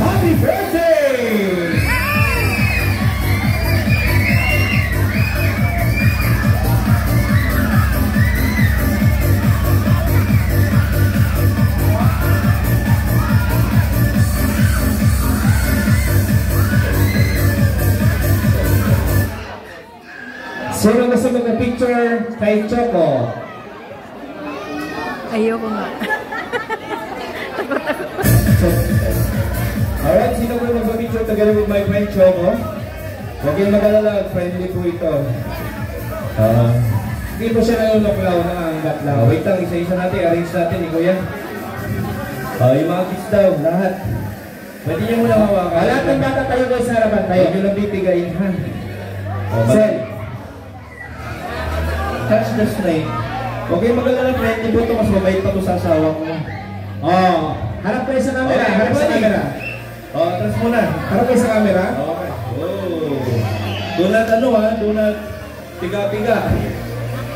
Happy birthday! Sino gusto mag-picture kay Choco? Ayoko nga. Alright, sino mo mag-picture together with my friend Choco? Huwag kayong mag-alala, friendly po ito. Hindi po siya naluluklaw na anggat lang. Wait lang, isa-isa natin, arrange natin ni Kuya. Yung mga kids daw, lahat. Pwede niyo muna hawakan. Lahat ng bata tayo guys sa harapan tayo. Huwag nyo lang bibigayin, ha? Sel. Touch the snake. Huwag kayong mag-alala, friendly po ito. Mas mabait pa ito sa asawa ko. Harap kayo sa camera. Harap sa camera. Atras muna. Harap kayo sa camera. Okay. Donut do not piga-piga.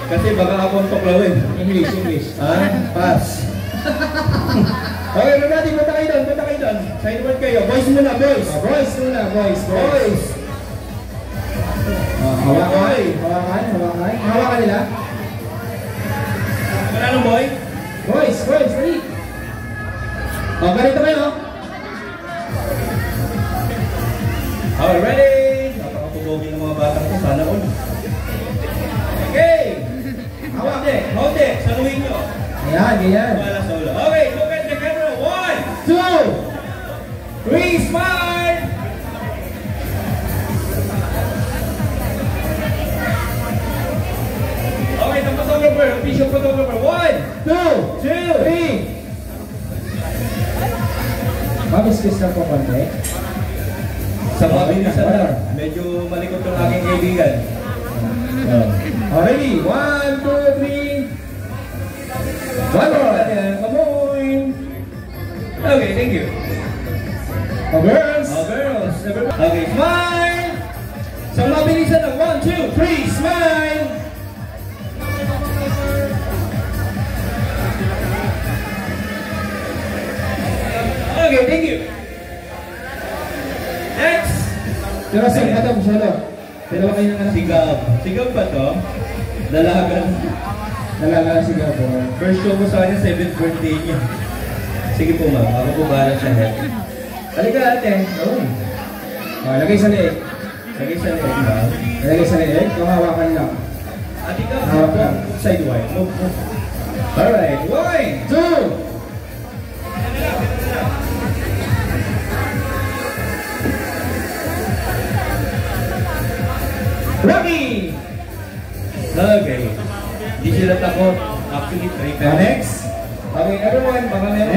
Kasi baka akong tuklawin. English. Pass. Okay, magkati, punta kayo doon. Side word kayo. Boys muna, boys. Boys. Hawakan nila. Anong boy? Boys, ready? Ganito kayo. Ready? Napakapugogi ng mga batang ko. Sana all. Okay. Hold it. Saluhin nyo. Ayan. Wala sa ulo. Okay, look at the camera. 1, 2, 3, smile! Okay, the photographer, official photographer. 1, 2, 3. Mamiskis na po konti. Sa mga bilisan lang. Medyo malikot yung aking kaibigan. Ready? 1, 2, 3. One more. Come on. Okay, thank you. Girls. Okay, smile. Sa mga bilisan lang. 1, 2, 3. Smile. Okay, thank you. Next. Pero saan ka masyado? Pero kayo ng anak. Sigab ba to? Dalaga sigab po. First show ko sa kanya, 7th birthday niya. Sige po ma'am, ako po bahala sa head. Halika ate. Lagay sa leeg. Lagay sa leeg. Hawakan lang. Ate ka, hawakan. Sidewise. Move. Alright. 1, 2. Rocky! Okay. Hindi sila takot. Actually, 3 times. Next. Okay, everyone, baka meron.